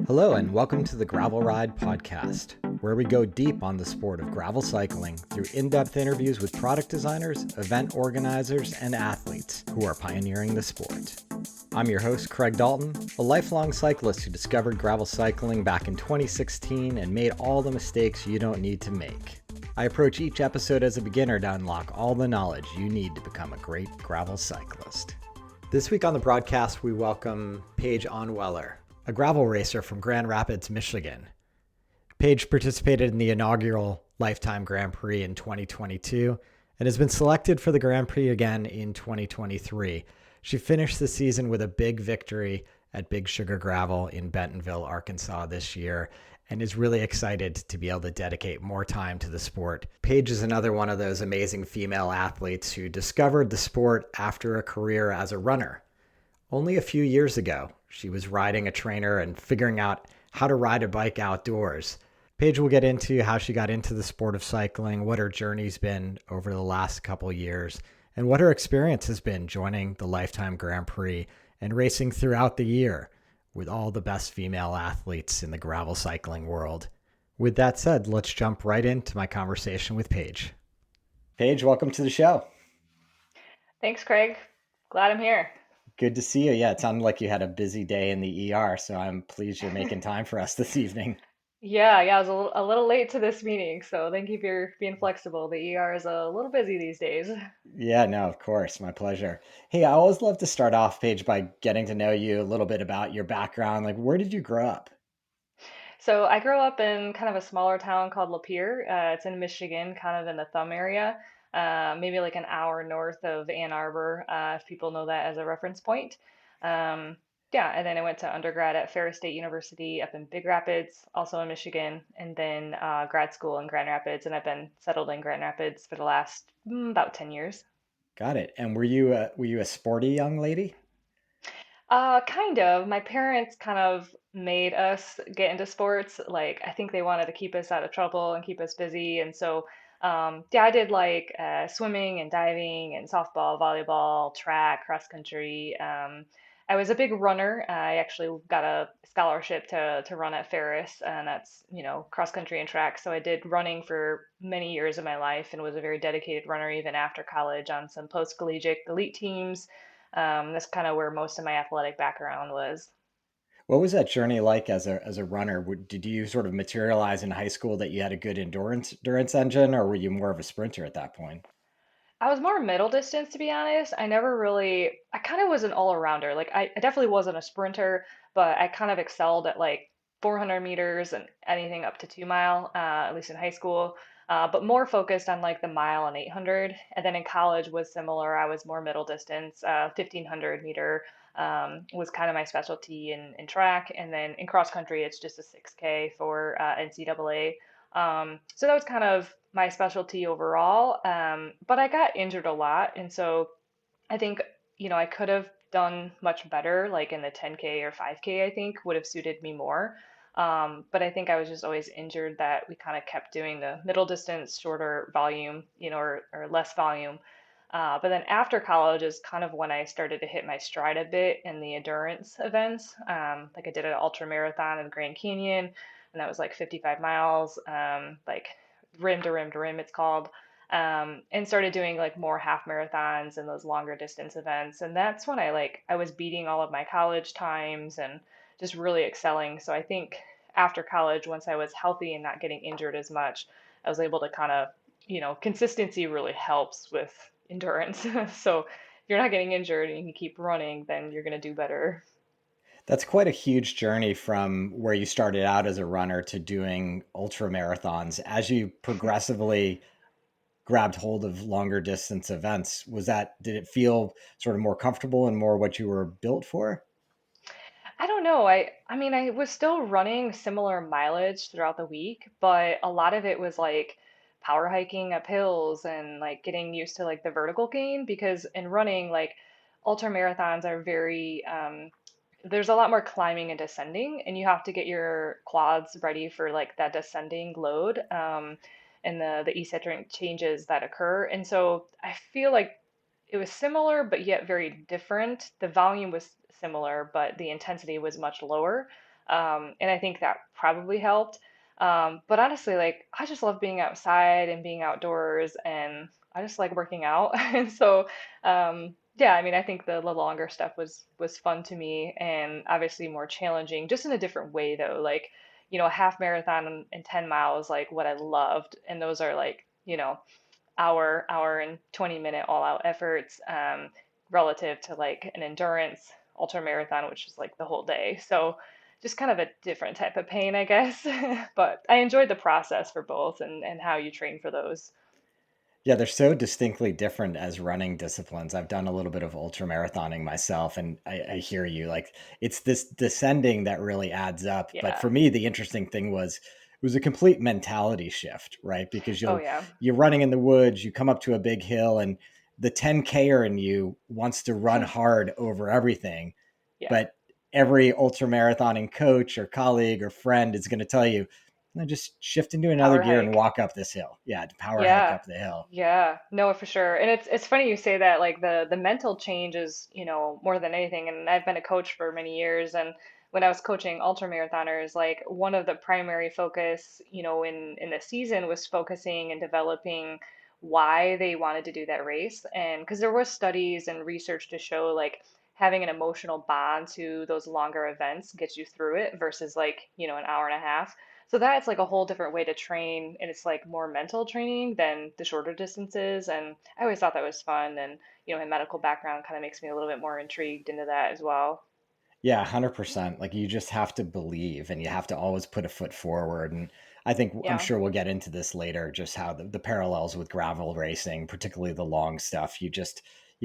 Hello, and welcome to the Gravel Ride podcast, where we go deep on the sport of gravel cycling through in-depth interviews with product designers, event organizers, and athletes who are pioneering the sport. I'm your host, Craig Dalton, a lifelong cyclist who discovered gravel cycling back in 2016 and made all the mistakes you don't need to make. I approach each episode as a beginner to unlock all the knowledge you need to become a great gravel cyclist. This week on the broadcast, we welcome Paige Onweller, a gravel racer from Grand Rapids, Michigan. Paige participated in the inaugural Lifetime Grand Prix in 2022 and has been selected for the Grand Prix again in 2023. She finished the season with a big victory at Big Sugar Gravel in Bentonville, Arkansas this year, and is really excited to be able to dedicate more time to the sport. Paige is another one of those amazing female athletes who discovered the sport after a career as a runner. Only a few years ago, she was riding a trainer and figuring out how to ride a bike outdoors. Paige will get into how she got into the sport of cycling, what her journey's been over the last couple years, and what her experience has been joining the Lifetime Grand Prix and racing throughout the year with all the best female athletes in the gravel cycling world. With that said, let's jump right into my conversation with Paige. Paige, welcome to the show. Thanks, Craig. Glad I'm here. Good to see you. Yeah, it sounded like you had a busy day in the ER, so I'm pleased you're making time for us this evening. Yeah, I was a little late to this meeting, so thank you for being flexible. The ER is a little busy these days. Yeah, no, of course. My pleasure. Hey, I always love to start off, Paige, by getting to know you a little bit about your background. Like, where did you grow up? So I grew up in kind of a smaller town called Lapeer. It's in Michigan, kind of in the Thumb area, maybe like an hour north of Ann Arbor, if people know that as a reference point. Um, yeah, and then I went to undergrad at Ferris State University up in Big Rapids, also in Michigan, and then grad school in Grand Rapids, and I've been settled in Grand Rapids for the last about 10 years. Got it. And were you a sporty young lady? Kind of. My parents kind of made us get into sports. Like, I think they wanted to keep us out of trouble and keep us busy. And so, yeah, I did like swimming and diving and softball, volleyball, track, cross country. I was a big runner. I actually got a scholarship to run at Ferris, and that's, cross country and track. So I did running for many years of my life and was a very dedicated runner even after college on some post-collegiate elite teams. That's kind of where most of my athletic background was. What was that journey like as a runner? Did you sort of materialize in high school that you had a good endurance engine, or were you more of a sprinter at that point? I was more middle distance, to be honest. I kind of was an all-arounder. Like, I definitely wasn't a sprinter, but I kind of excelled at like 400 meters and anything up to 2 mile, at least in high school. But more focused on like the mile and 800. And then in college was similar. I was more middle distance, 1500 meter was kind of my specialty in track. And then in cross country, it's just a 6K for NCAA. So that was kind of my specialty overall. But I got injured a lot. And so I think, I could have done much better, like in the 10K or 5K, I think would have suited me more. But I think I was just always injured that we kind of kept doing the middle distance, shorter volume, or less volume. But then after college is kind of when I started to hit my stride a bit in the endurance events. Like I did an ultra marathon in the Grand Canyon, and that was like 55 miles, like rim to rim to rim, it's called. And started doing like more half marathons and those longer distance events. And that's when I was beating all of my college times and just really excelling. So I think after college, once I was healthy and not getting injured as much, I was able to kind of, consistency really helps with endurance. So if you're not getting injured and you can keep running, then you're going to do better. That's quite a huge journey from where you started out as a runner to doing ultra marathons. As you progressively grabbed hold of longer distance events, did it feel sort of more comfortable and more what you were built for? I don't know. I mean, I was still running similar mileage throughout the week, but a lot of it was like power hiking up hills and like getting used to like the vertical gain because in running, like ultra marathons are very there's a lot more climbing and descending, and you have to get your quads ready for like that descending load, and the eccentric changes that occur. And so I feel like it was similar, but yet very different. The volume was similar, but the intensity was much lower. And I think that probably helped. But honestly, like I just love being outside and being outdoors, and I just like working out. And so, yeah, I mean, I think the longer stuff was fun to me, and obviously more challenging, just in a different way though. Like, a half marathon and 10 miles, like what I loved, and those are like, hour and 20-minute all out efforts, relative to like an endurance ultra marathon, which is like the whole day. So just kind of a different type of pain, I guess. But I enjoyed the process for both, and how you train for those. Yeah, they're so distinctly different as running disciplines. I've done a little bit of ultra marathoning myself, and I hear you. Like it's this descending that really adds up. But Yeah. for me, the interesting thing was it was a complete mentality shift, right? Because Oh, yeah. you're running in the woods, you come up to a big hill, and the 10K-er in you wants to run hard over everything. Yeah. But every ultra marathoning coach or colleague or friend is going to tell you, no, just shift into another Power gear and hike. walk up this hill. Yeah, to power hike Yeah. up the hill. Yeah. No, for sure. And it's funny you say that, like the mental change is, more than anything. And I've been a coach for many years, and when I was coaching ultra marathoners, like one of the primary focus, in the season was focusing and developing why they wanted to do that race. And because there was studies and research to show like having an emotional bond to those longer events gets you through it versus like, an hour and a half. So that's like a whole different way to train, and it's like more mental training than the shorter distances. And I always thought that was fun. And, my medical background kind of makes me a little bit more intrigued into that as well. Yeah, 100%. Like you just have to believe and you have to always put a foot forward. And I think I'm Yeah. sure we'll get into this later, just how the parallels with gravel racing, particularly the long stuff, you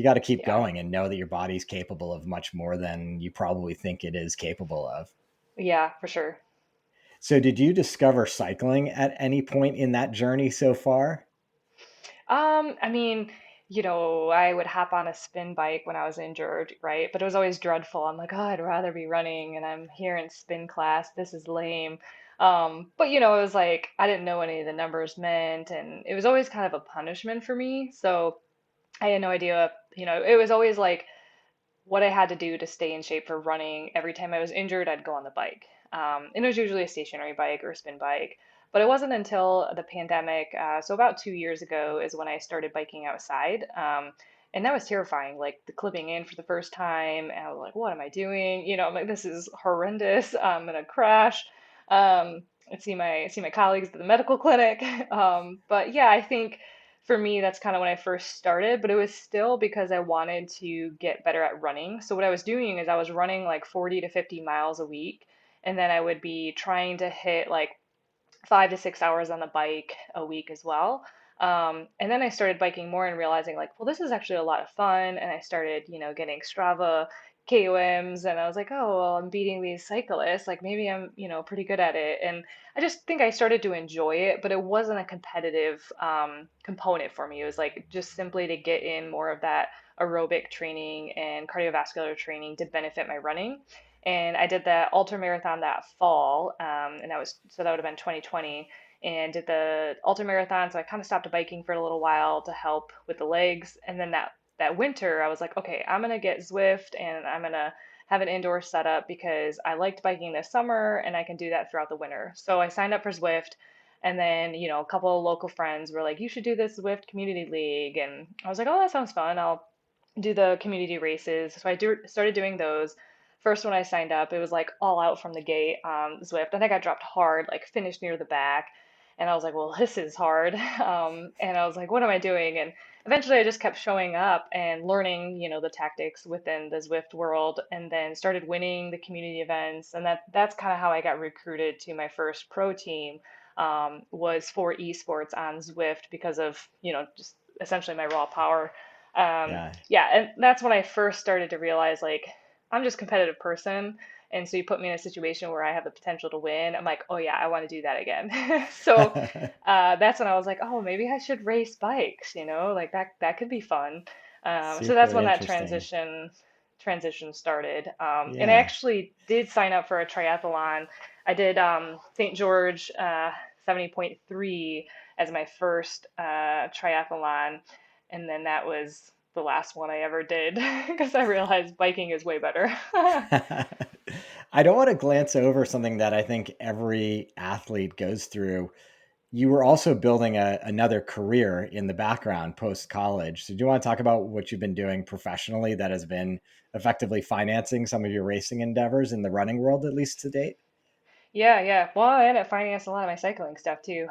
got to keep Yeah. going and know that your body's capable of much more than you probably think it is capable of. Yeah, for sure. So did you discover cycling at any point in that journey so far? I mean, I would hop on a spin bike when I was injured, right? But it was always dreadful. I'm like, oh, I'd rather be running, and I'm here in spin class. This is lame. But it was like I didn't know what any of the numbers meant, and it was always kind of a punishment for me. So I had no idea. It was always like what I had to do to stay in shape for running. Every time I was injured, I'd go on the bike. And it was usually a stationary bike or a spin bike. But it wasn't until the pandemic, so about 2 years ago, is when I started biking outside. And that was terrifying, like the clipping in for the first time. And I was like, what am I doing? I'm like, this is horrendous. I'm gonna crash. I see my colleagues at the medical clinic. But yeah, I think for me, that's kind of when I first started, but it was still because I wanted to get better at running. So what I was doing is I was running like 40 to 50 miles a week, and then I would be trying to hit like 5 to 6 hours on the bike a week as well. And then I started biking more and realizing like, well, this is actually a lot of fun. And I started, getting Strava KOMs, and I was like, oh, well, I'm beating these cyclists. Like maybe I'm, pretty good at it. And I just think I started to enjoy it, but it wasn't a competitive component for me. It was like just simply to get in more of that aerobic training and cardiovascular training to benefit my running. And I did the ultra marathon that fall, and that would have been 2020, and did the ultra marathon. So I kind of stopped biking for a little while to help with the legs, and then that winter I was like, okay, I'm gonna get Zwift, and I'm gonna have an indoor setup because I liked biking this summer, and I can do that throughout the winter. So I signed up for Zwift. And then, a couple of local friends were like, you should do this Zwift community league. And I was like, oh, that sounds fun. I'll do the community races. So started doing those. First when I signed up, it was like all out from the gate on Zwift. I think I dropped hard, like finished near the back. And I was like, well, this is hard. And I was like, what am I doing? And eventually I just kept showing up and learning, the tactics within the Zwift world, and then started winning the community events. And that's kind of how I got recruited to my first pro team, was for esports on Zwift because of, just essentially my raw power. Yeah. Yeah, and that's when I first started to realize like I'm just a competitive person. And so you put me in a situation where I have the potential to win. I'm like, oh yeah, I want to do that again. So that's when I was like, oh, maybe I should race bikes, like that could be fun. So that's Super when that interesting. transition started. And I Yeah. actually did sign up for a triathlon. I did St. George 70.3 as my first triathlon, and then that was the last one I ever did because I realized biking is way better. I don't want to glance over something that I think every athlete goes through. You were also building another career in the background post college. So, do you want to talk about what you've been doing professionally that has been effectively financing some of your racing endeavors in the running world, at least to date? Yeah, yeah. Well, I end up financing a lot of my cycling stuff too.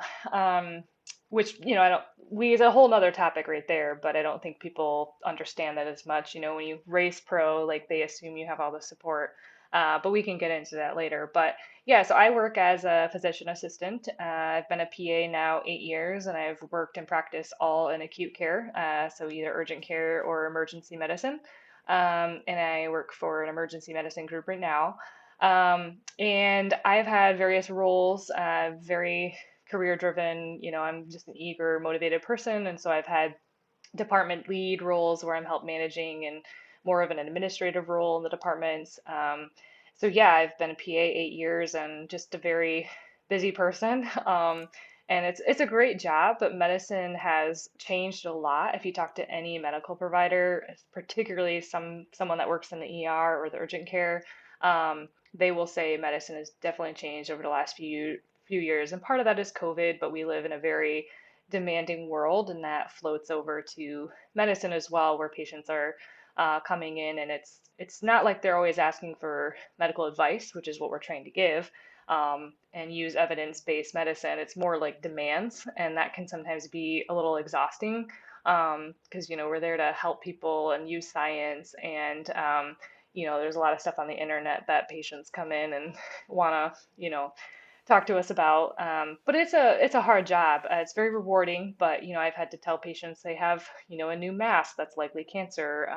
Which, I don't, it's a whole nother topic right there, but I don't think people understand that as much. When you race pro, like they assume you have all the support. But we can get into that later. But yeah, so I work as a physician assistant. I've been a PA now 8 years, and I've worked in practice all in acute care, so either urgent care or emergency medicine. And I work for an emergency medicine group right now. And I've had various roles, very career driven. I'm just an eager, motivated person. And so I've had department lead roles where I'm help managing and more of an administrative role in the departments. So yeah, I've been a PA 8 years and just a very busy person. And it's a great job, but medicine has changed a lot. If you talk to any medical provider, particularly someone that works in the ER or the urgent care, they will say medicine has definitely changed over the last few years. And part of that is COVID, but we live in a very demanding world, and that floats over to medicine as well, where patients are coming in, and it's not like they're always asking for medical advice, which is what we're trying to give, and use evidence-based medicine. It's more like demands, and that can sometimes be a little exhausting because we're there to help people and use science, and there's a lot of stuff on the internet that patients come in and want to talk to us about. But it's a hard job. It's very rewarding, but I've had to tell patients they have a new mass that's likely cancer.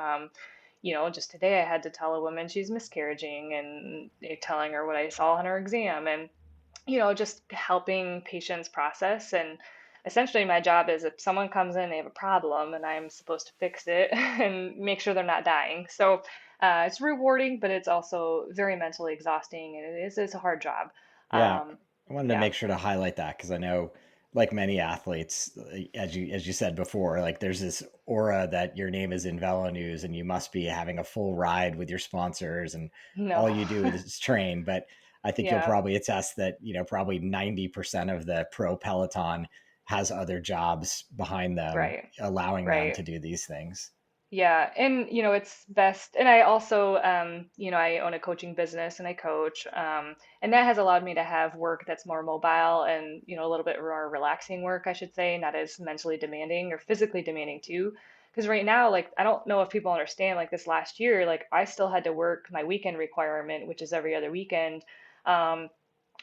Just today I had to tell a woman she's miscarriaging and telling her what I saw on her exam, and just helping patients process. And essentially my job is if someone comes in, they have a problem, and I'm supposed to fix it and make sure they're not dying. So it's rewarding, but it's also very mentally exhausting, and it's a hard job. Yeah, Um, I wanted to yeah. make sure to highlight that because I know, like many athletes, as you said before, like there's this aura that your name is in Velo News and you must be having a full ride with your sponsors and all No. you do is train. But I think you'll Yeah. probably attest that probably 90% of the pro peloton has other jobs behind them, Right. allowing them Right. to do these things. Yeah, and it's best. And I also, I own a coaching business and I coach, and that has allowed me to have work that's more mobile and a little bit more relaxing work, I should say, not as mentally demanding or physically demanding too. Because right now, like, I don't know if people understand, like this last year, like I still had to work my weekend requirement, which is every other weekend, um,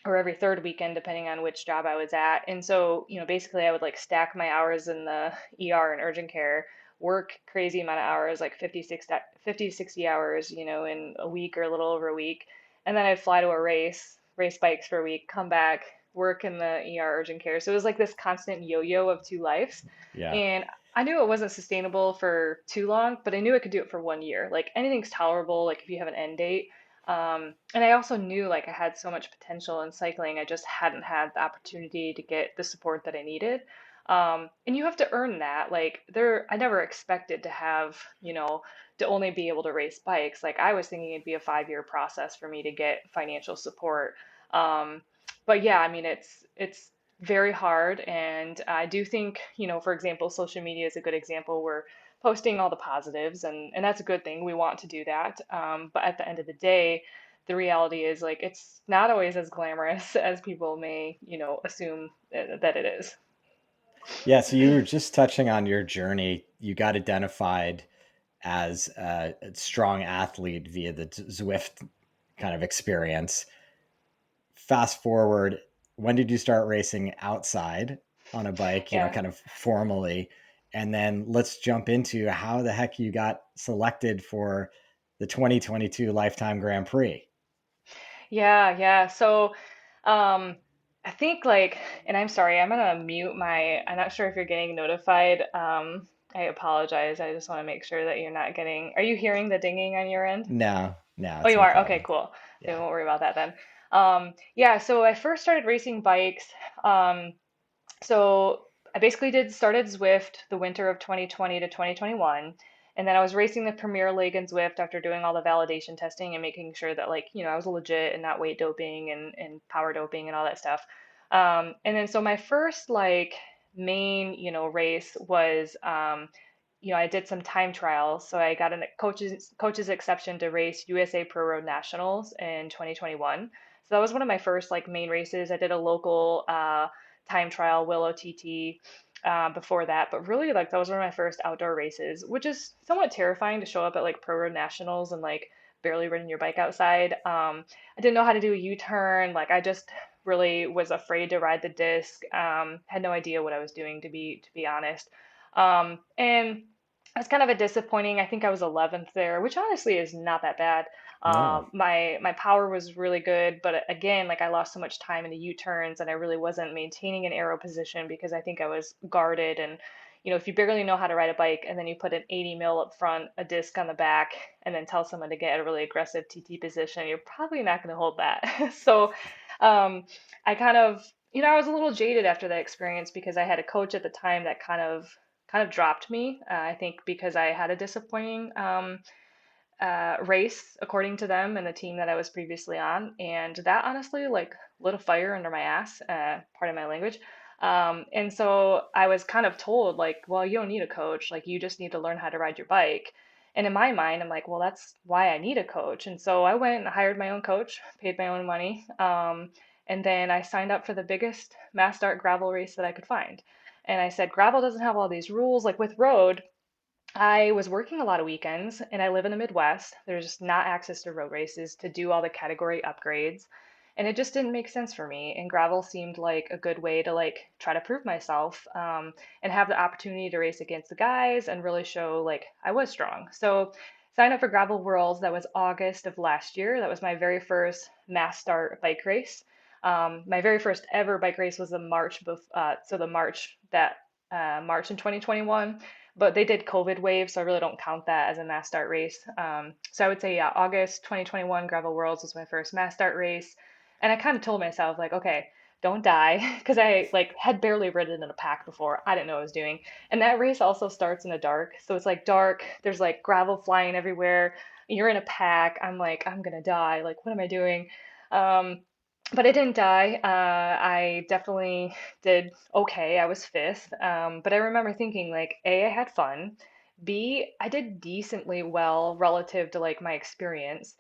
or every third weekend, depending on which job I was at. And so, basically I would like stack my hours in the ER and urgent care, work crazy amount of hours, like 50, 60 hours, in a week or a little over a week. And then I'd fly to a race bikes for a week, come back, work in the ER urgent care. So it was like this constant yo-yo of two lives. Yeah. And I knew it wasn't sustainable for too long, but I knew I could do it for 1 year. Like anything's tolerable, like if you have an end date. And I also knew like I had so much potential in cycling. I just hadn't had the opportunity to get the support that I needed. And you have to earn that. Like I never expected to have, to only be able to race bikes. Like I was thinking it'd be a 5 year process for me to get financial support. Um, but yeah, I mean, it's very hard. And I do think, for example, social media is a good example where posting all the positives, and that's a good thing. We want to do that. But at the end of the day, the reality is like it's not always as glamorous as people may, assume that it is. Yeah. So you were just touching on your journey. You got identified as a strong athlete via the Zwift kind of experience. Fast forward, when did you start racing outside on a bike, Yeah. kind of formally? And then let's jump into how the heck you got selected for the 2022 Lifetime Grand Prix. Yeah, yeah. So, um, I think like, and I'm sorry, I'm gonna mute I'm not sure if you're getting notified. I apologize. I just want to make sure that you're not are you hearing the dinging on your end? No, no, Oh, it's you no are? Okay, problem. cool. Then Yeah. we won't worry about that then. Yeah, so I first started racing bikes. Um, so I basically started Zwift the winter of 2020 to 2021. And then I was racing the Premier League in Zwift after doing all the validation testing and making sure that like, I was legit and not weight doping and power doping and all that stuff. And then so my first like main, race was I did some time trials. So I got a coach's exception to race USA Pro Road Nationals in 2021. So that was one of my first like main races. I did a local time trial, Willow TT, before that, but really like that was one of my first outdoor races, which is somewhat terrifying to show up at like Pro Road Nationals and like barely riding your bike outside. I didn't know how to do a U-turn. Like I just really was afraid to ride the disc. Had no idea what I was doing to be honest. And it's kind of a disappointing. I think I was 11th there, which honestly is not that bad. No. My power was really good, but again, like I lost so much time in the U-turns, and I really wasn't maintaining an aero position because I think I was guarded. And if you barely know how to ride a bike, and then you put an 80 mil up front, a disc on the back, and then tell someone to get a really aggressive TT position, you're probably not going to hold that. So, um, I kind of, I was a little jaded after that experience because I had a coach at the time that kind of dropped me. I think because I had a disappointing race according to them and the team that I was previously on, and that honestly like lit a fire under my ass. Part of my language. And so I was kind of told like, well, you don't need a coach. Like you just need to learn how to ride your bike. And in my mind, I'm like, well, that's why I need a coach. And so I went and hired my own coach, paid my own money. And then I signed up for the biggest mass start gravel race that I could find. And I said, gravel doesn't have all these rules. Like with road, I was working a lot of weekends and I live in the Midwest. There's just not access to road races to do all the category upgrades. And it just didn't make sense for me. And gravel seemed like a good way to like try to prove myself and have the opportunity to race against the guys and really show like I was strong. So signed up for Gravel Worlds. That was August of last year. That was my very first mass start bike race. My very first ever bike race was the so the March that March in 2021, but they did COVID wave, so I really don't count that as a mass start race. So I would say, yeah, August 2021 Gravel Worlds was my first mass start race, and I kind of told myself like, okay, don't die, because I like had barely ridden in a pack before. I didn't know what I was doing, and that race also starts in the dark, so it's like dark. There's like gravel flying everywhere. You're in a pack. I'm like, I'm gonna die. Like, what am I doing? Um, but I didn't die. I definitely did okay. I was fifth. But I remember thinking like, A, I had fun. B, I did decently well relative to like my experience.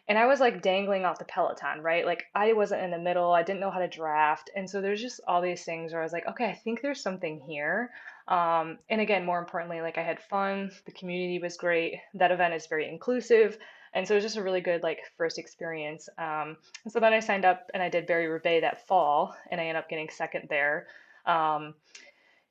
And I was like dangling off the peloton, right? Like I wasn't in the middle. I didn't know how to draft. And so there's just all these things where I was like, okay, I think there's something here. And again, more importantly, like I had fun. The community was great. That event is very inclusive. And so it was just a really good like first experience. And so then I signed up and I did Barry Roubaix that fall, and I ended up getting second there. Um,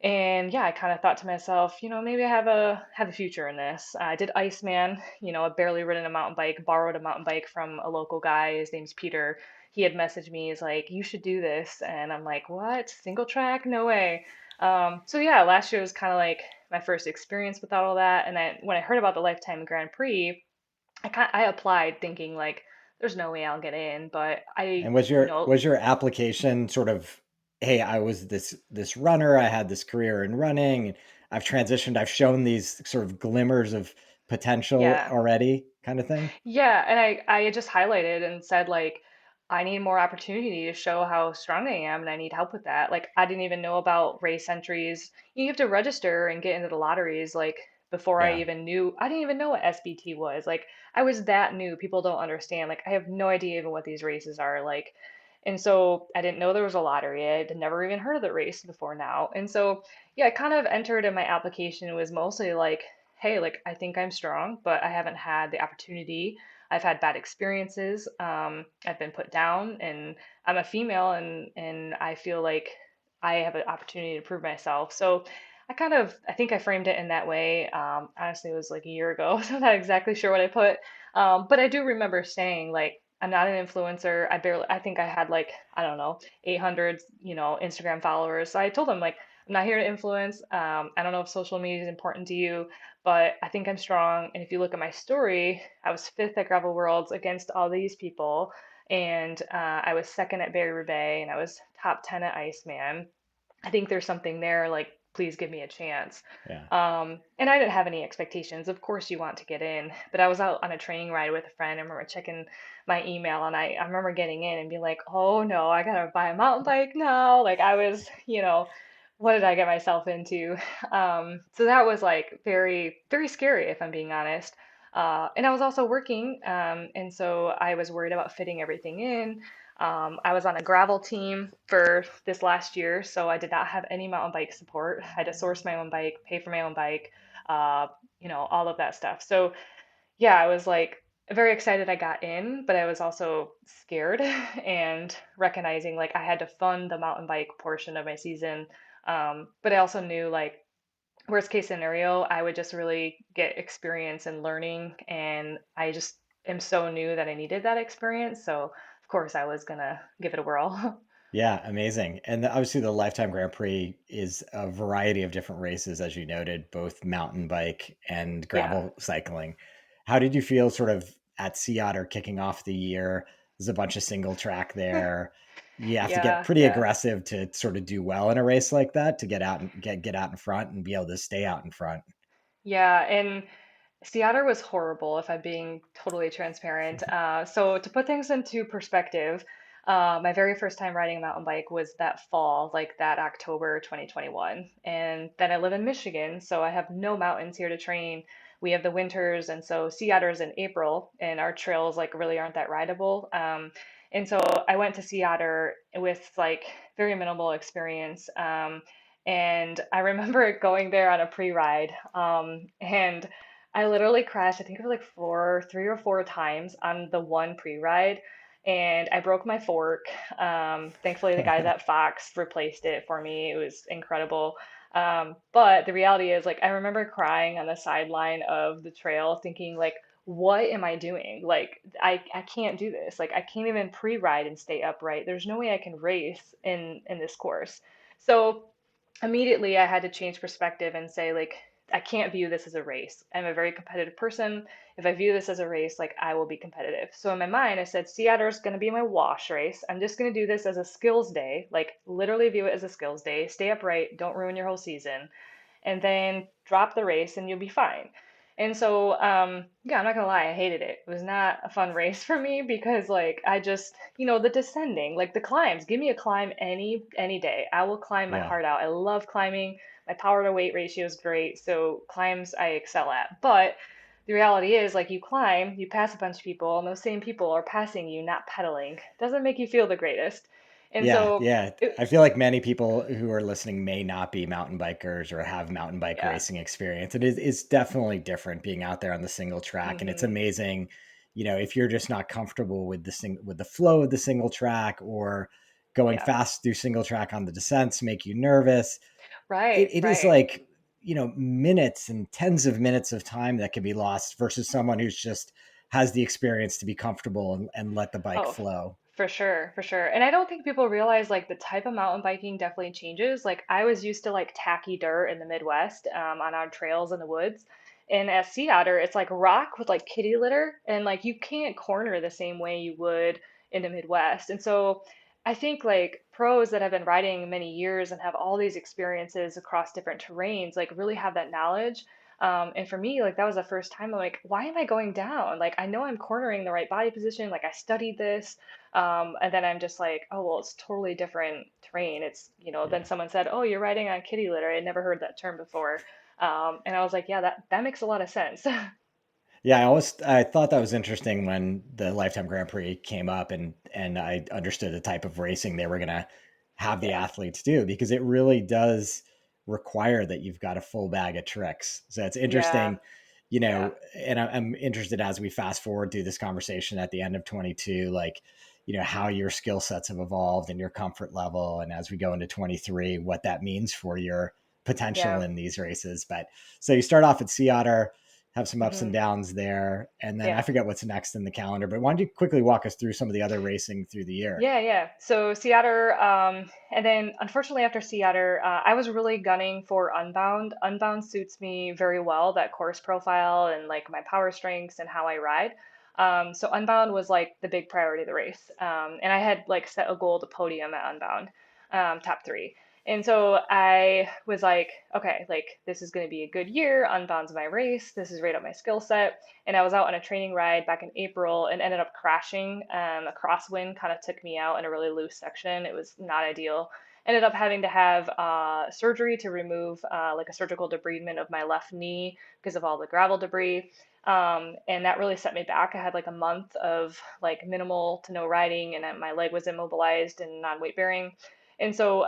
and yeah, I kind of thought to myself, maybe I have a future in this. I did Iceman, I barely ridden a mountain bike, borrowed a mountain bike from a local guy. His name's Peter. He had messaged me, he's like, you should do this. And I'm like, what? Single track? No way. So yeah, last year was kind of like my first experience without all that. And when I heard about the Lifetime Grand Prix, I applied thinking like, there's no way I'll get in, but And was your application sort of, hey, I was this runner, I had this career in running, and I've transitioned, I've shown these sort of glimmers of potential yeah. already kind of thing? Yeah, and I just highlighted and said like I need more opportunity to show how strong I am and I need help with that. Like I didn't even know about race entries. You have to register and get into the lotteries like before Yeah. I didn't even know what SBT was. Like I was that new. People don't understand. Like I have no idea even what these races are like. And so I didn't know there was a lottery. I had never even heard of the race before now. And so yeah, I kind of entered in my application was mostly like, hey, like I think I'm strong, but I haven't had the opportunity. I've had bad experiences. I've been put down, and I'm a female, and I feel like I have an opportunity to prove myself. So I think I framed it in that way. Honestly, it was like a year ago, so I'm not exactly sure what I put. But I do remember saying like, I'm not an influencer. I think I had like, I don't know, 800, Instagram followers. So I told them like, I'm not here to influence. I don't know if social media is important to you, but I think I'm strong. And if you look at my story, I was fifth at Gravel Worlds against all these people. And I was second at Barry Roubaix and I was top 10 at Iceman. I think there's something there. Like please give me a chance. Yeah. And I didn't have any expectations. Of course, you want to get in, but I was out on a training ride with a friend. I remember checking my email, and I remember getting in and being like, oh no, I gotta buy a mountain bike now. Like I was, what did I get myself into? So that was like very, very scary, if I'm being honest. And I was also working, and so I was worried about fitting everything in. I was on a gravel team for this last year, so I did not have any mountain bike support. I had to source my own bike, pay for my own bike, uh, all of that stuff. So yeah, I was like very excited I got in, but I was also scared and recognizing like I had to fund the mountain bike portion of my season. But I also knew like worst case scenario, I would just really get experience and learning. And I just am so new that I needed that experience. So, of course, I was gonna give it a whirl. Yeah, amazing. And obviously, the Lifetime Grand Prix is a variety of different races, as you noted, both mountain bike and Yeah. gravel cycling. How did you feel sort of at Sea Otter kicking off the year? There's a bunch of single track there. You have to get Yeah, pretty yeah. aggressive to sort of do well in a race like that to get out and get out in front and be able to stay out in front. Yeah, and Seattle was horrible, if I'm being totally transparent. So to put things into perspective, my very first time riding a mountain bike was that fall, like that October 2021. And then I live in Michigan, so I have no mountains here to train. We have the winters, and so Sea Otter's in April, and our trails like really aren't that rideable. And so I went to Sea Otter with like very minimal experience. And I remember going there on a pre-ride, and I literally crashed, I think it was like 3 or 4 times on the one pre-ride, and I broke my fork. Thankfully, the guys at Fox replaced it for me. It was incredible. But the reality is, like, I remember crying on the sideline of the trail, thinking, like, what am I doing? Like, I can't do this. Like, I can't even pre-ride and stay upright. There's no way I can race in this course. So immediately I had to change perspective and say, like, I can't view this as a race. I'm a very competitive person. If I view this as a race, like, I will be competitive. So in my mind, I said, Seattle's going to be my wash race. I'm just going to do this as a skills day, like literally view it as a skills day. Stay upright, don't ruin your whole season, and then drop the race and you'll be fine. And so, yeah, I'm not gonna lie, I hated it. It was not a fun race for me because, like, I just, the descending, like the climbs. Give me a climb any day. I will climb my Yeah. heart out. I love climbing. My power to weight ratio is great, so climbs I excel at. But the reality is, like, you climb, you pass a bunch of people, and those same people are passing you, not pedaling. Doesn't make you feel the greatest. And Yeah, so, yeah. I feel like many people who are listening may not be mountain bikers or have mountain bike yeah. racing experience. It's definitely different being out there on the single track, and it's Hmm. amazing. If you're just not comfortable with with the flow of the single track or going Yeah. fast through single track on the descents make you nervous. It, Right, it is right. like minutes and tens of minutes of time that can be lost versus someone who's just has the experience to be comfortable and let the bike Oh, flow. for sure, for sure. And I don't think people realize like the type of mountain biking definitely changes. Like I was used to like tacky dirt in the Midwest, on our trails in the woods. And at Sea Otter, it's like rock with like kitty litter, and like you can't corner the same way you would in the Midwest. And so I think like pros that have been riding many years and have all these experiences across different terrains, like really have that knowledge. And for me, like that was the first time I'm like, why am I going down? Like I know I'm cornering the right body position. Like I studied this. And then I'm just like, oh, well, it's totally different terrain. It's, then Yeah. someone said, oh, you're riding on kitty litter. I'd never heard that term before. And I was like, yeah, that makes a lot of sense. Yeah, I thought that was interesting when the Lifetime Grand Prix came up and I understood the type of racing they were gonna have the Yeah. athletes do because it really does require that you've got a full bag of tricks. So it's Yeah. interesting, Yeah. and I'm interested as we fast forward through this conversation at the end of 22, like, how your skill sets have evolved and your comfort level, and as we go into 23, what that means for your potential Yeah. in these races. But so you start off at Sea Otter, have some ups Hmm. and downs there. And then I Yeah. forget what's next in the calendar, but why don't you quickly walk us through some of the other racing through the year? Yeah, yeah. So Seattle, and then unfortunately after Seattle, I was really gunning for Unbound. Unbound suits me very well, that course profile and like my power strengths and how I ride. So Unbound was like the big priority of the race. And I had like set a goal to podium at Unbound, top three. And so I was like, okay, like this is going to be a good year. Unbound's my race. This is right up my skill set. And I was out on a training ride back in April and ended up crashing. A crosswind kind of took me out in a really loose section. It was not ideal. Ended up having to have surgery to remove like a surgical debridement of my left knee because of all the gravel debris. And that really set me back. I had like a month of like minimal to no riding, and my leg was immobilized and non-weight bearing. And so,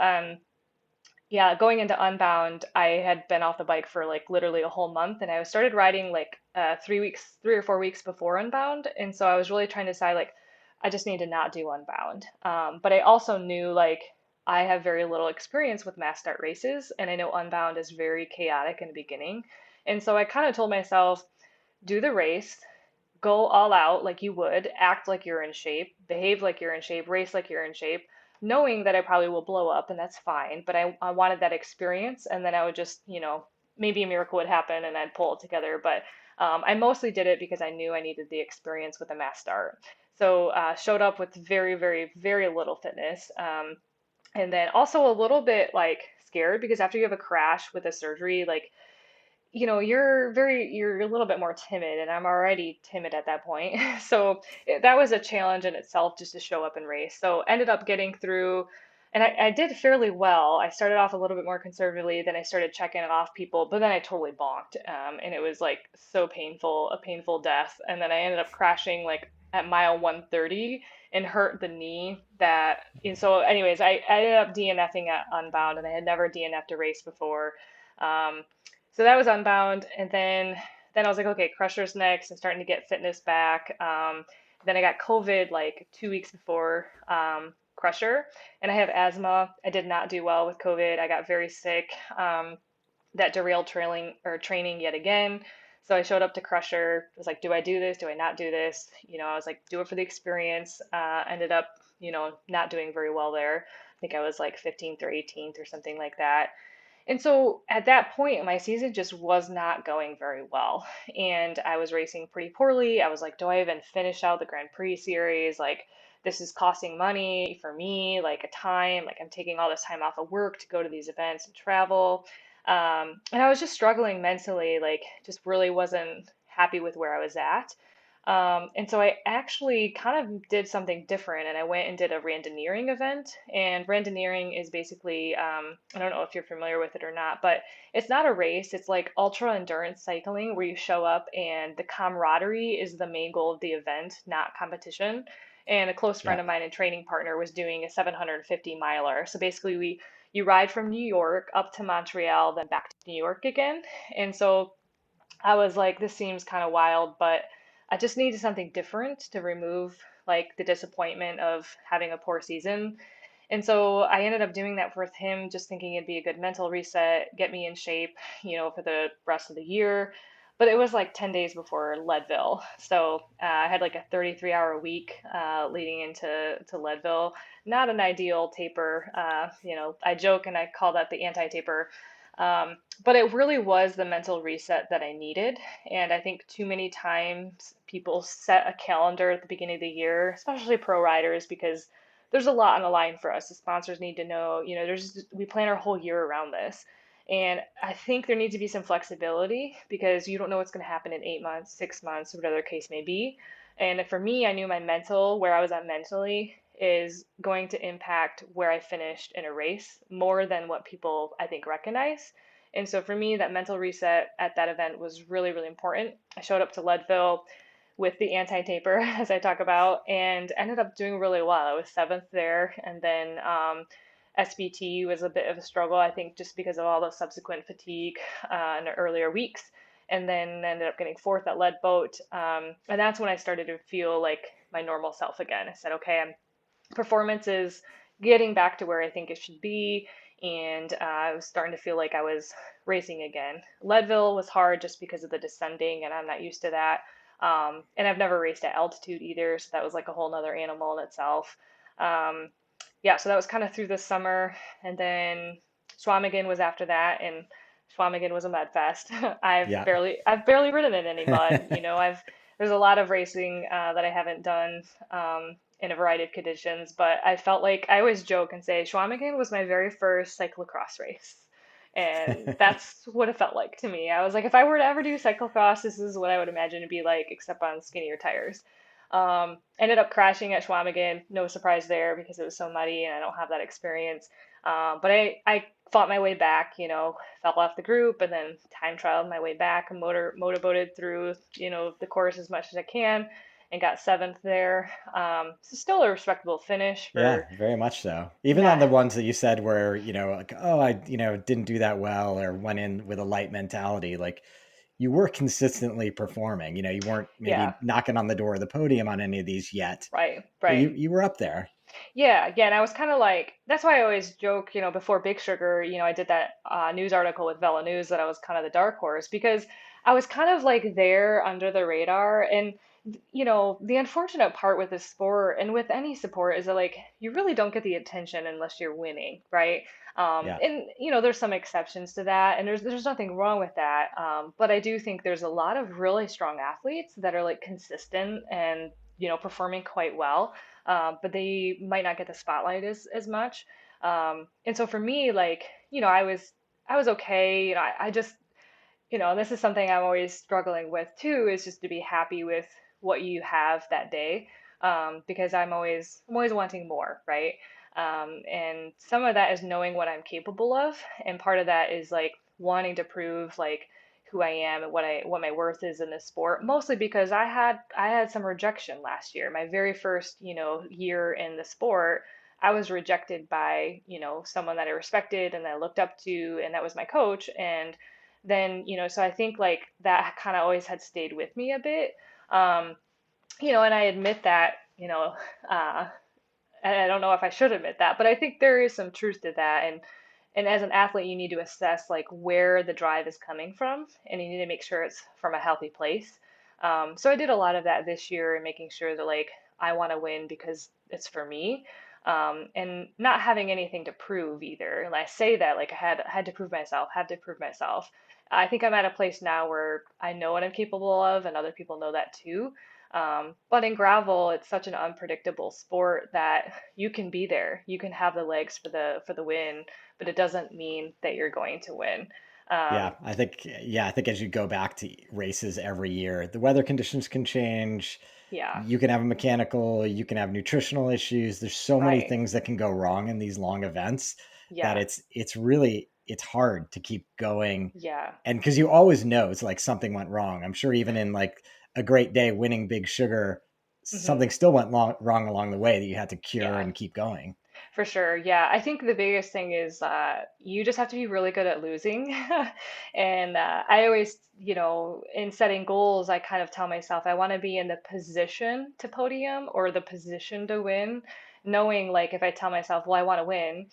yeah, going into Unbound, I had been off the bike for like literally a whole month, and I started riding like 3 weeks, 3 or 4 weeks before Unbound, and so I was really trying to decide like I just need to not do Unbound. But I also knew like I have very little experience with mass start races, and I know Unbound is very chaotic in the beginning, and so I kind of told myself, do the race, go all out like you would, act like you're in shape, behave like you're in shape, race like you're in shape, knowing that I probably will blow up and that's fine. But I wanted that experience, and then I would just, maybe a miracle would happen and I'd pull it together. But I mostly did it because I knew I needed the experience with a mass start. So showed up with very, very, very little fitness. And then also a little bit like scared because after you have a crash with a surgery, like you're a little bit more timid, and I'm already timid at that point. So that was a challenge in itself just to show up and race. So ended up getting through, and I did fairly well. I started off a little bit more conservatively, then I started checking off people, but then I totally bonked, and it was like so painful, a painful death. And then I ended up crashing like at mile 130 and hurt the knee that, and so anyways, I ended up DNFing at Unbound, and I had never DNF'd a race before. So that was Unbound, and then I was like, okay, Crusher's next, and starting to get fitness back. Then I got COVID like 2 weeks before Crusher, and I have asthma. I did not do well with COVID. I got very sick. That derailed training yet again. So I showed up to Crusher. Was like, do I do this? Do I not do this? I was like, do it for the experience. Ended up, not doing very well there. I think I was like 15th or 18th or something like that. And so at that point, my season just was not going very well. And I was racing pretty poorly. I was like, do I even finish out the Grand Prix series? Like, this is costing money for me, like a time. Like, I'm taking all this time off of work to go to these events and travel. And I was just struggling mentally, like, just really wasn't happy with where I was at. And so I actually kind of did something different, and I went and did a randoneering event. And randoneering is basically, I don't know if you're familiar with it or not, but it's not a race. It's like ultra endurance cycling where you show up and the camaraderie is the main goal of the event, not competition. And a close friend Yeah. of mine and training partner was doing a 750 miler. So basically, you ride from New York up to Montreal, then back to New York again. And so I was like, this seems kind of wild, but I just needed something different to remove like the disappointment of having a poor season. And so I ended up doing that with him, just thinking it'd be a good mental reset, get me in shape, for the rest of the year. But it was like 10 days before Leadville. So I had like a 33-hour week leading into Leadville. Not an ideal taper. I joke and I call that the anti-taper. But it really was the mental reset that I needed. And I think too many times people set a calendar at the beginning of the year, especially pro riders, because there's a lot on the line for us. The sponsors need to know, we plan our whole year around this. And I think there needs to be some flexibility because you don't know what's going to happen in 8 months, 6 months, whatever the case may be. And for me, I knew my mental, where I was at mentally, is going to impact where I finished in a race more than what people I think recognize. And so for me, that mental reset at that event was really, really important. I showed up to Leadville with the anti-taper, as I talk about, and ended up doing really well. I was seventh there, and then SBT was a bit of a struggle, I think, just because of all the subsequent fatigue in the earlier weeks, and then ended up getting fourth at Lead Boat. And that's when I started to feel like my normal self again. I said, okay, performance is getting back to where I think it should be. And I was starting to feel like I was racing again. Leadville was hard just because of the descending, and I'm not used to that. And I've never raced at altitude either, so that was like a whole nother animal in itself. Um, yeah, so that was kind of through the summer, and then Swamigan was after that, and Swamigan was a mud fest. Yeah. I've barely ridden in any mud. I've there's a lot of racing that I haven't done, in a variety of conditions, but I felt like I always joke and say Schwamigan was my very first cyclocross race. And that's what it felt like to me. I was like, if I were to ever do cyclocross, this is what I would imagine it'd be like, except on skinnier tires. Ended up crashing at Schwamigan. No surprise there because it was so muddy and I don't have that experience. But I fought my way back, fell off the group and then time trialed my way back and motorboated through, the course as much as I can and got seventh there. So still a respectable finish Yeah, for very much so. Even on not, the ones that you said where, like, oh, I, didn't do that well or went in with a light mentality, like you were consistently performing. You weren't yeah, maybe knocking on the door of the podium on any of these yet, right, but right. you were up there. Yeah, and I was kind of like, that's why I always joke, before Big Sugar, I did that news article with Vela News that I was kind of the dark horse because I was kind of like there under the radar. And, the unfortunate part with this sport and with any sport is that like you really don't get the attention unless you're winning, right? Yeah. And, there's some exceptions to that, and there's nothing wrong with that. But I do think there's a lot of really strong athletes that are like consistent and, performing quite well, but they might not get the spotlight as much. And so for me, like, I was okay. I just, and this is something I'm always struggling with too, is just to be happy with what you have that day. Because I'm always wanting more, right? And some of that is knowing what I'm capable of, and part of that is like wanting to prove like who I am and what my worth is in this sport. Mostly because I had some rejection last year. My very first, year in the sport, I was rejected by, someone that I respected and that I looked up to, and that was my coach. And then, so I think like that kind of always had stayed with me a bit. Um, and I admit that, uh, and I don't know if I should admit that, but I think there is some truth to that. And as an athlete, you need to assess like where the drive is coming from, and you need to make sure it's from a healthy place. So I did a lot of that this year and making sure that like I want to win because it's for me, and not having anything to prove either. And I say that like I had to prove myself, had to prove myself. I think I'm at a place now where I know what I'm capable of, and other people know that too. But in gravel, it's such an unpredictable sport that you can be there. You can have the legs for the win, but it doesn't mean that you're going to win. Yeah, Um, I think as you go back to races every year, the weather conditions can change. yeah, You can have a mechanical, you can have nutritional issues. There's so many right. things that can go wrong in these long events that Yeah, it's hard to keep going. yeah. And because you always know it's like something went wrong. I'm sure even in like a great day winning Big Sugar, Hmm. something still went wrong along the way that you had to cure Yeah. and keep going. For sure. Yeah. I think the biggest thing is you just have to be really good at losing. And I always, in setting goals, I kind of tell myself I want to be in the position to podium or the position to win, knowing like if I tell myself, well, I want to win,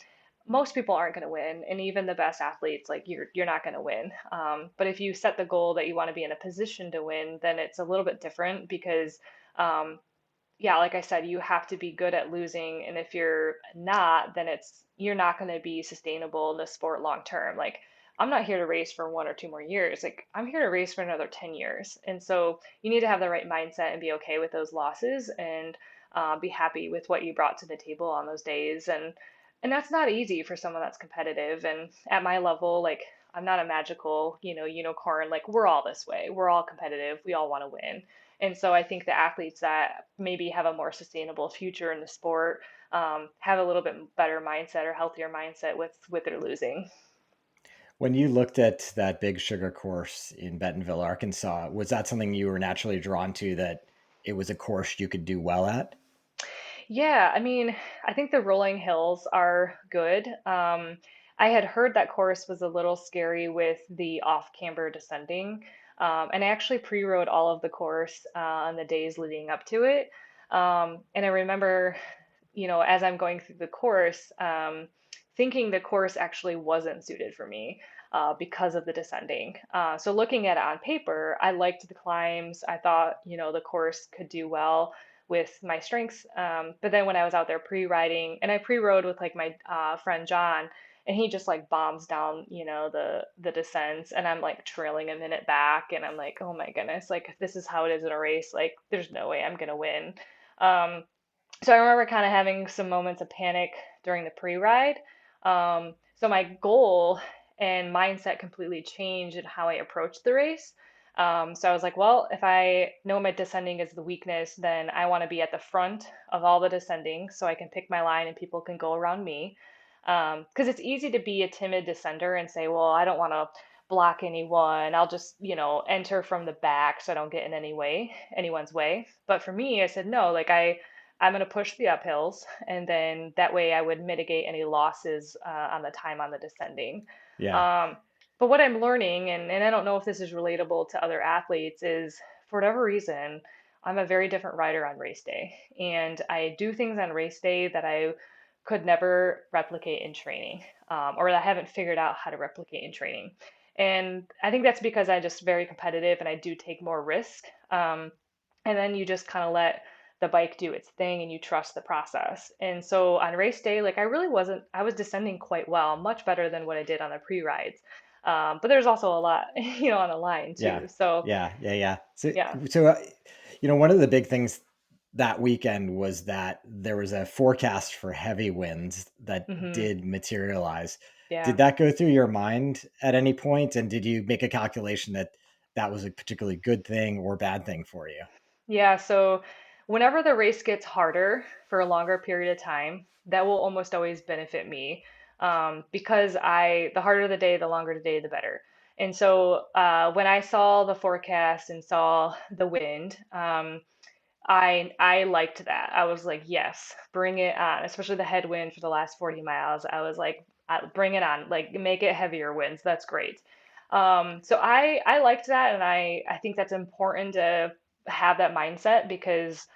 most people aren't going to win. And even the best athletes, like you're not going to win. But if you set the goal that you want to be in a position to win, then it's a little bit different because um, yeah, like I said, you have to be good at losing, and if you're not, then you're not going to be sustainable in the sport long term. Like I'm not here to race for 1 or 2 more years. Like I'm here to race for another 10 years. And so you need to have the right mindset and be okay with those losses and be happy with what you brought to the table on those days. And that's not easy for someone that's competitive. And at my level, like I'm not a magical, unicorn. Like we're all this way. We're all competitive. We all want to win. And so I think the athletes that maybe have a more sustainable future in the sport have a little bit better mindset or healthier mindset with their losing. When you looked at that Big Sugar course in Bentonville, Arkansas, was that something you were naturally drawn to, that it was a course you could do well at? Yeah, I mean, I think the rolling hills are good. I had heard that course was a little scary with the off-camber descending, and I actually pre-rode all of the course on the days leading up to it. And I remember, as I'm going through the course, thinking the course actually wasn't suited for me because of the descending. So looking at it on paper, I liked the climbs. I thought, the course could do well with my strengths. But then when I was out there pre-riding, and I pre-rode with like my friend John, and he just like bombs down, the descents, and I'm like trailing a minute back, and I'm like, oh my goodness, like if this is how it is in a race, like there's no way I'm gonna win. Um, So I remember kind of having some moments of panic during the pre-ride. So my goal and mindset completely changed in how I approached the race. So I was like, well, if I know my descending is the weakness, then I want to be at the front of all the descending so I can pick my line and people can go around me. Because it's easy to be a timid descender and say, well, I don't want to block anyone. I'll just, enter from the back so I don't get in anyone's way. But for me, I said, no, like I'm going to push the uphills, and then that way I would mitigate any losses on the time on the descending. Yeah. Um, but what I'm learning, and I don't know if this is relatable to other athletes, is for whatever reason, I'm a very different rider on race day. And I do things on race day that I could never replicate in training, or that I haven't figured out how to replicate in training. And I think that's because I'm just very competitive and I do take more risk. And then you just kind of let the bike do its thing and you trust the process. And so on race day, like I was descending quite well, much better than what I did on the pre-rides. But there's also a lot, on the line Yeah. too. So Yeah. So, yeah. so uh, one of the big things that weekend was that there was a forecast for heavy winds that Hmm. did materialize. Did Yeah. that go through your mind at any point? And did you make a calculation that that was a particularly good thing or bad thing for you? Yeah. So whenever the race gets harder for a longer period of time, that will almost always benefit me. Because the harder the day, the longer the day, the better. And so when I saw the forecast and saw the wind, I liked that. I was like, yes, bring it on, especially the headwind for the last 40 miles. I was like, bring it on, like make it heavier winds. That's great. So I liked that, and I think that's important to have that mindset because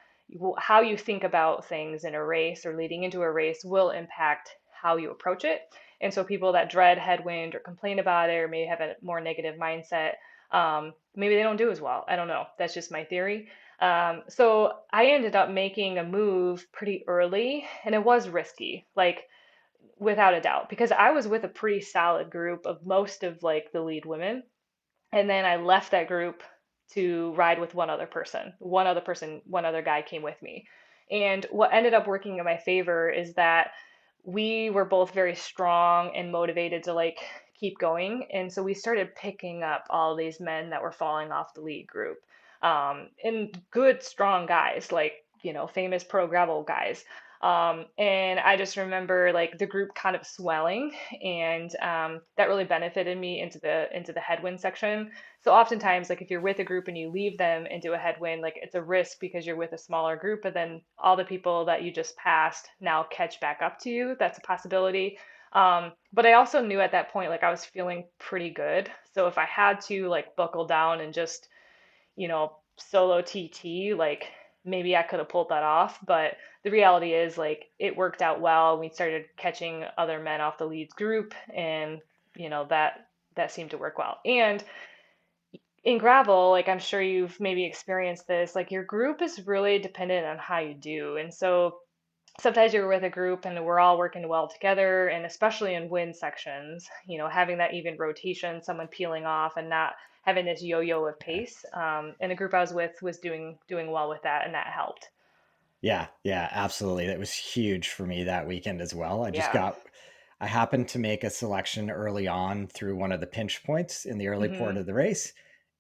how you think about things in a race or leading into a race will impact how you approach it. And so people that dread headwind or complain about it or maybe have a more negative mindset, maybe they don't do as well. I don't know. That's just my theory. So I ended up making a move pretty early, and it was risky, like without a doubt, because I was with a pretty solid group of most of like the lead women, and then I left that group to ride with one other person. One other guy came with me. And what ended up working in my favor is that we were both very strong and motivated to like keep going. And so we started picking up all these men that were falling off the lead group. And good, strong guys, like, famous pro gravel guys. And I just remember like the group kind of swelling, and that really benefited me into the headwind section. So oftentimes, like if you're with a group and you leave them into a headwind, like it's a risk because you're with a smaller group, but then all the people that you just passed now catch back up to you. That's a possibility. But I also knew at that point, like I was feeling pretty good. So if I had to like buckle down and just, solo TT, like maybe I could have pulled that off. But the reality is, like, it worked out well. We started catching other men off the leads group, and, that seemed to work well. And in gravel, like I'm sure you've maybe experienced this, like your group is really dependent on how you do. And so sometimes you're with a group and we're all working well together, and especially in wind sections, having that even rotation, someone peeling off and not having this yo-yo of pace. And the group I was with was doing well with that, and that helped. Yeah, absolutely. That was huge for me that weekend as well. Yeah. I happened to make a selection early on through one of the pinch points in the early part Hmm. of the race.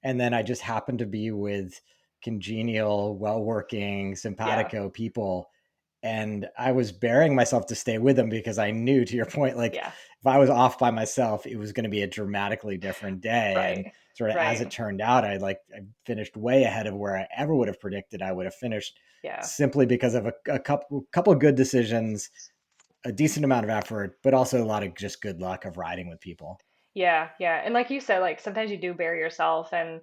And then I just happened to be with congenial, well working, Yeah. simpatico people. And I was bearing myself to stay with them because I knew, to your point, like Yeah. if I was off by myself, it was going to be a dramatically different day. And Right. sort of as it Right. turned out, I finished way ahead of where I ever would have predicted I would have finished, Yeah. simply because of a couple of good decisions, a decent amount of effort, but also a lot of just good luck of riding with people. Yeah, yeah. And like you said, like sometimes you do bury yourself, and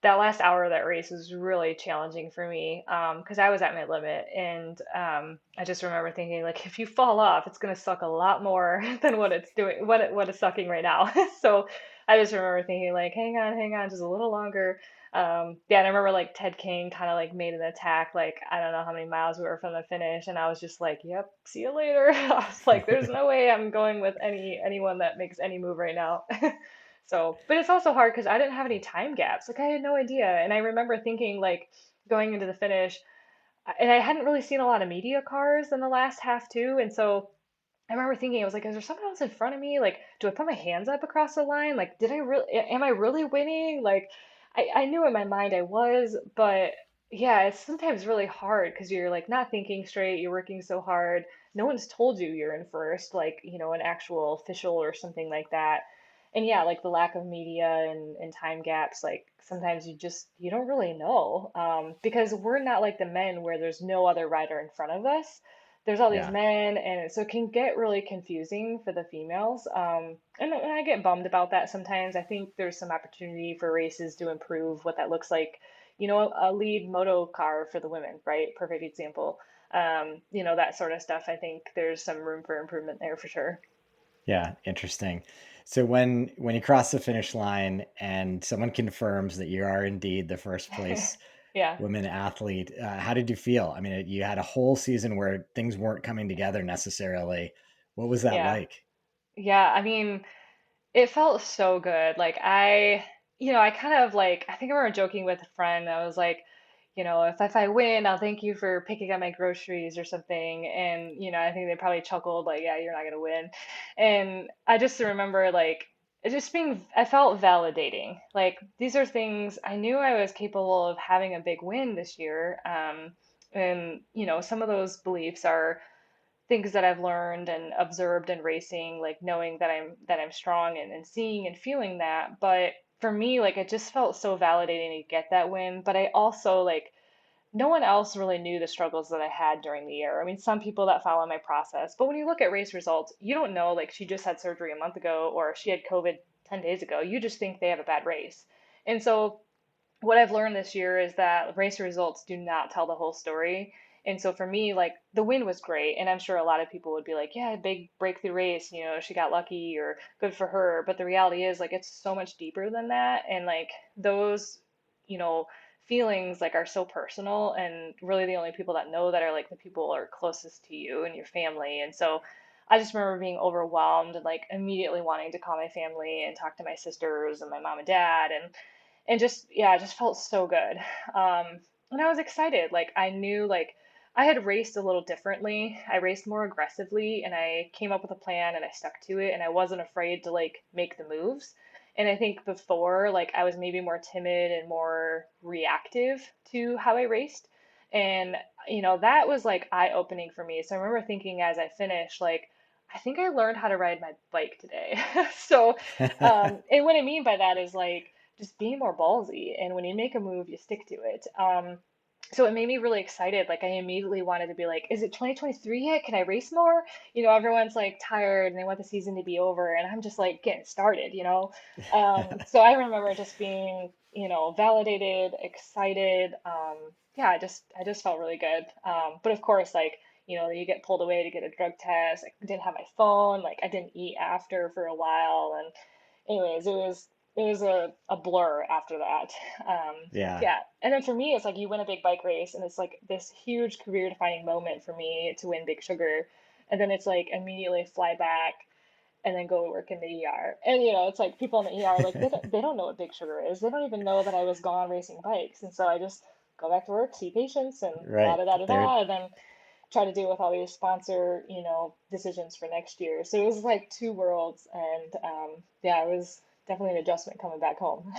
that last hour of that race was really challenging for me because I was at my limit, and I just remember thinking like if you fall off, it's gonna suck a lot more than what it's doing, what it's sucking right now. So I just remember thinking like hang on, just a little longer. Yeah, and I remember like Ted King kind of like made an attack, like I don't know how many miles we were from the finish, and I was just like, "Yep, see you later." I was like, "There's no way I'm going with anyone that makes any move right now." So, but it's also hard because I didn't have any time gaps. Like I had no idea, and I remember thinking like going into the finish, and I hadn't really seen a lot of media cars in the last half too. And so I remember thinking, I was like, is there someone else in front of me? Like, do I put my hands up across the line? Like, did I really, am I really winning? Like, I knew in my mind I was, but yeah, it's sometimes really hard because you're like not thinking straight, you're working so hard. No one's told you you're in first, like, an actual official or something like that. And yeah, like the lack of media and time gaps, like sometimes you don't really know. Because we're not like the men where there's no other rider in front of us. There's all these Yeah. men, and so it can get really confusing for the females. And I get bummed about that sometimes. I think there's some opportunity for races to improve what that looks like. A lead moto car for the women, right? Perfect example. That sort of stuff. I think there's some room for improvement there for sure. Yeah, interesting. So when you cross the finish line and someone confirms that you are indeed the first place Yeah, women athlete, how did you feel? I mean, you had a whole season where things weren't coming together necessarily. What was that yeah, like? yeah. I mean, it felt so good. Like I kind of like I think I remember joking with a friend. I was like, if I win, I'll thank you for picking up my groceries or something. And I think they probably chuckled like, yeah, you're not gonna win. And I just remember like it just being I felt validating. Like these are things I knew I was capable of having a big win this year. And some of those beliefs are things that I've learned and observed in racing, like knowing that I'm strong and seeing and feeling that. But for me, like it just felt so validating to get that win. But I also like no one else really knew the struggles that I had during the year. I mean, some people that follow my process, but when you look at race results, you don't know like she just had surgery a month ago or she had COVID 10 days ago. You just think they have a bad race. And so what I've learned this year is that race results do not tell the whole story. And so for me, like the win was great. And I'm sure a lot of people would be like, yeah, big breakthrough race, she got lucky or good for her. But the reality is, like, it's so much deeper than that. And like those, you know, feelings like are so personal and really the only people that know that are like the people are closest to you and your family. And so I just remember being overwhelmed and like immediately wanting to call my family and talk to my sisters and my mom and dad and just yeah, it just felt so good. And I was excited. Like I knew like I had raced a little differently. I raced more aggressively and I came up with a plan and I stuck to it and I wasn't afraid to like make the moves. And I think before like I was maybe more timid and more reactive to how I raced. And that was like eye-opening for me. So I remember thinking as I finished like I think I learned how to ride my bike today. So and what I mean by that is like just being more ballsy. And when you make a move, you stick to it. So it made me really excited. Like I immediately wanted to be like, is it 2023 yet? Can I race more? Everyone's like tired and they want the season to be over, and I'm just like getting started. So I remember just being, validated, excited. Yeah, I just felt really good. But of course, like, you get pulled away to get a drug test. I didn't have my phone. Like I didn't eat after for a while, and anyways, it was a blur after that. Yeah. Yeah. And then for me, it's like you win a big bike race, and it's like this huge career defining moment for me to win Big Sugar. And then it's like immediately fly back and then go work in the ER. And it's like people in the ER, like they don't know what Big Sugar is. They don't even know that I was gone racing bikes. And so I just go back to work, see patients, and la Right. da da da There. da, and then try to deal with all these sponsor, decisions for next year. So it was like two worlds, and yeah, it was definitely an adjustment coming back home.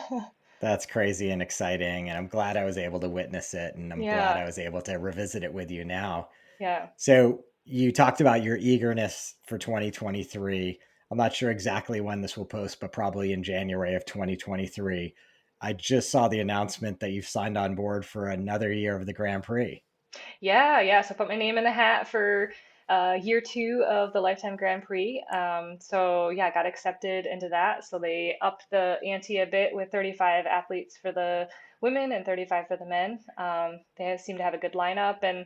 That's crazy and exciting. And I'm glad I was able to witness it. And I'm glad Yeah, I was able to revisit it with you now. yeah. So you talked about your eagerness for 2023. I'm not sure exactly when this will post, but probably in January of 2023. I just saw the announcement that you've signed on board for another year of the Grand Prix. Yeah, yeah. So I put my name in the hat for year two of the Lifetime Grand Prix. So yeah, I got accepted into that. So they upped the ante a bit with 35 athletes for the women and 35 for the men. They seem to have a good lineup. And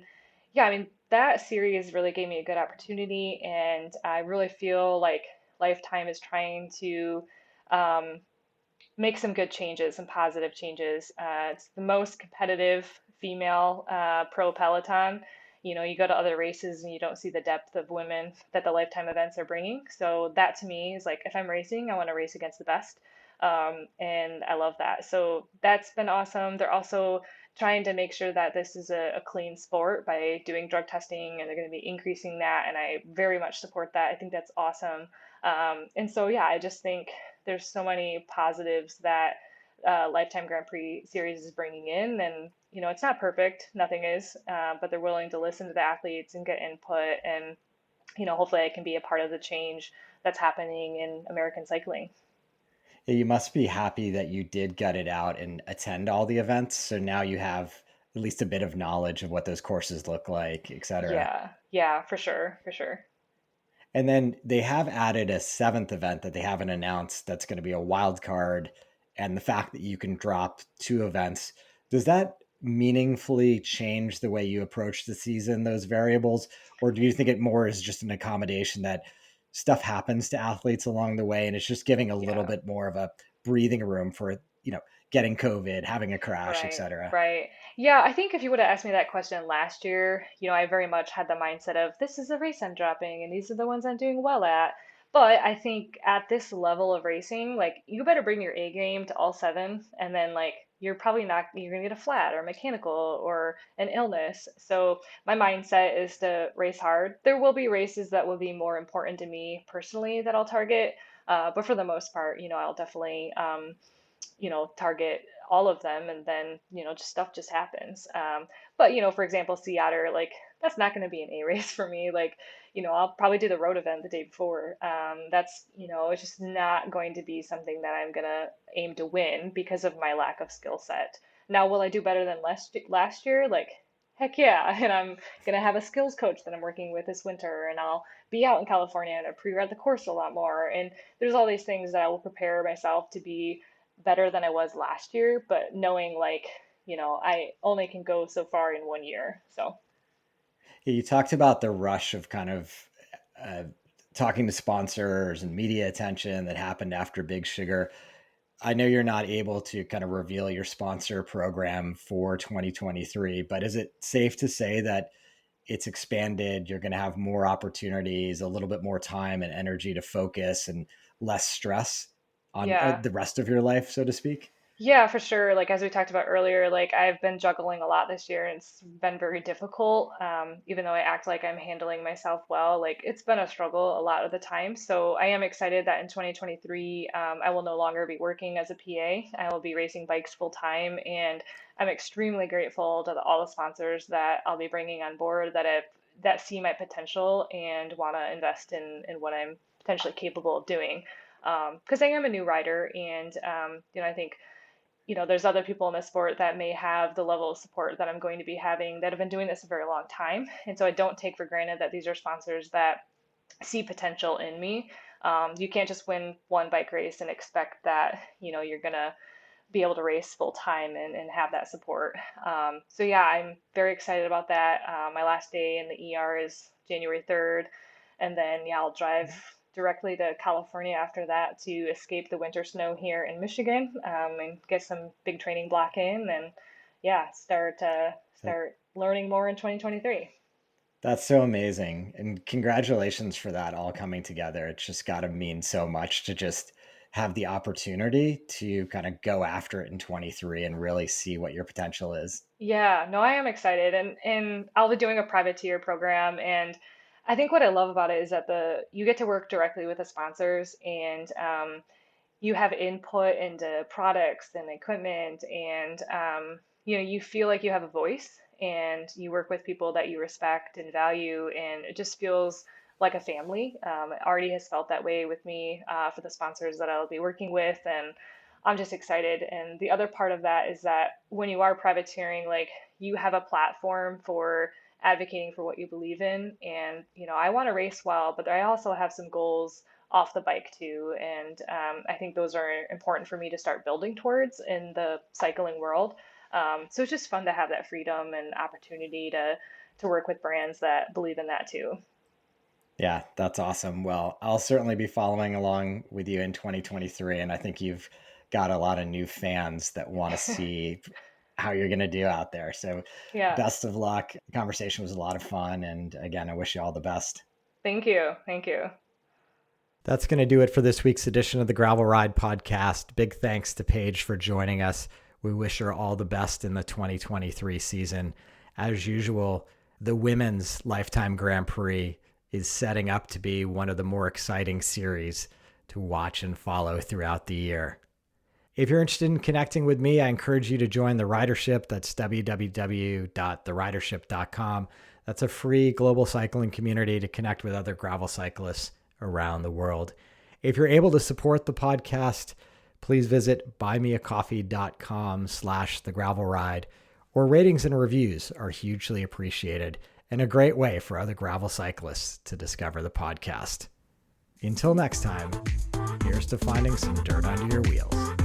yeah, I mean, that series really gave me a good opportunity. And I really feel like Lifetime is trying to um, make some good changes, some positive changes. It's the most competitive female pro peloton. You go to other races and you don't see the depth of women that the lifetime events are bringing. So that to me is like, if I'm racing, I want to race against the best. And I love that. So that's been awesome. They're also trying to make sure that this is a clean sport by doing drug testing, and they're going to be increasing that. And I very much support that. I think that's awesome. And so, yeah, I just think there's so many positives that Lifetime Grand Prix series is bringing in. And, it's not perfect, nothing is, but they're willing to listen to the athletes and get input. And, hopefully I can be a part of the change that's happening in American cycling. Yeah, you must be happy that you did gut it out and attend all the events. So now you have at least a bit of knowledge of what those courses look like, et cetera. Yeah, yeah, for sure, for sure. And then they have added a seventh event that they haven't announced that's going to be a wild card. And the fact that you can drop two events, does that meaningfully change the way you approach the season, those variables? Or do you think it more is just an accommodation that stuff happens to athletes along the way and it's just giving a little Yeah. bit more of a breathing room for, getting COVID, having a crash, et Right, cetera? right. Yeah, I think if you would have asked me that question last year, I very much had the mindset of this is a race I'm dropping and these are the ones I'm doing well at. But I think at this level of racing, like you better bring your A game to all seven, and then like you're gonna get a flat or mechanical or an illness. So my mindset is to race hard. There will be races that will be more important to me personally that I'll target. But for the most part, I'll definitely target all of them, and then, just stuff just happens. But, for example, Sea Otter, like, that's not going to be an A race for me. Like, I'll probably do the road event the day before. That's, it's just not going to be something that I'm going to aim to win because of my lack of skill set. Now, will I do better than last year? Like, heck yeah. And I'm going to have a skills coach that I'm working with this winter, and I'll be out in California and I pre-read the course a lot more. And there's all these things that I will prepare myself to be better than I was last year, but knowing like, I only can go so far in 1 year. So, Yeah, you talked about the rush of kind of uh, talking to sponsors and media attention that happened after Big Sugar. I know you're not able to kind of reveal your sponsor program for 2023, but is it safe to say that it's expanded? You're going to have more opportunities, a little bit more time and energy to focus and less stress on yeah. the rest of your life, so to speak? Yeah, for sure. Like as we talked about earlier, like I've been juggling a lot this year and it's been very difficult. Even though I act like I'm handling myself well, like it's been a struggle a lot of the time. So I am excited that in 2023, I will no longer be working as a PA. I will be racing bikes full time, and I'm extremely grateful to all the sponsors that I'll be bringing on board that see my potential and want to invest in what I'm potentially capable of doing. Because I am a new rider, and I think there's other people in the sport that may have the level of support that I'm going to be having that have been doing this a very long time. And so I don't take for granted that these are sponsors that see potential in me. You can't just win one bike race and expect that, you're going to be able to race full time and have that support. So yeah, I'm very excited about that. My last day in the ER is January 3rd. And then, yeah, I'll drive directly to California after that to escape the winter snow here in Michigan, and get some big training block in, and yeah, start learning more in 2023. That's so amazing. And congratulations for that all coming together. It's just got to mean so much to just have the opportunity to kind of go after it in 23 and really see what your potential is. Yeah, no, I am excited, and I'll be doing a privateer program, and I think what I love about it is that the you get to work directly with the sponsors, and you have input into products and equipment, and you feel like you have a voice, and you work with people that you respect and value, and it just feels like a family. It already has felt that way with me, for the sponsors that I'll be working with, and I'm just excited. And the other part of that is that when you are privateering, like you have a platform for advocating for what you believe in. And, I want to race well, but I also have some goals off the bike too. And I think those are important for me to start building towards in the cycling world. So it's just fun to have that freedom and opportunity to work with brands that believe in that too. Yeah, that's awesome. Well, I'll certainly be following along with you in 2023. And I think you've got a lot of new fans that want to see how you're going to do out there. So Yeah. best of luck. The conversation was a lot of fun. And again, I wish you all the best. Thank you. Thank you. That's going to do it for this week's edition of the Gravel Ride podcast. Big thanks to Paige for joining us. We wish her all the best in the 2023 season. As usual, the Women's Lifetime Grand Prix is setting up to be one of the more exciting series to watch and follow throughout the year. If you're interested in connecting with me, I encourage you to join the Ridership. That's www.theridership.com. That's a free global cycling community to connect with other gravel cyclists around the world. If you're able to support the podcast, please visit buymeacoffee.com/thegravelride, or ratings and reviews are hugely appreciated and a great way for other gravel cyclists to discover the podcast. Until next time, here's to finding some dirt under your wheels.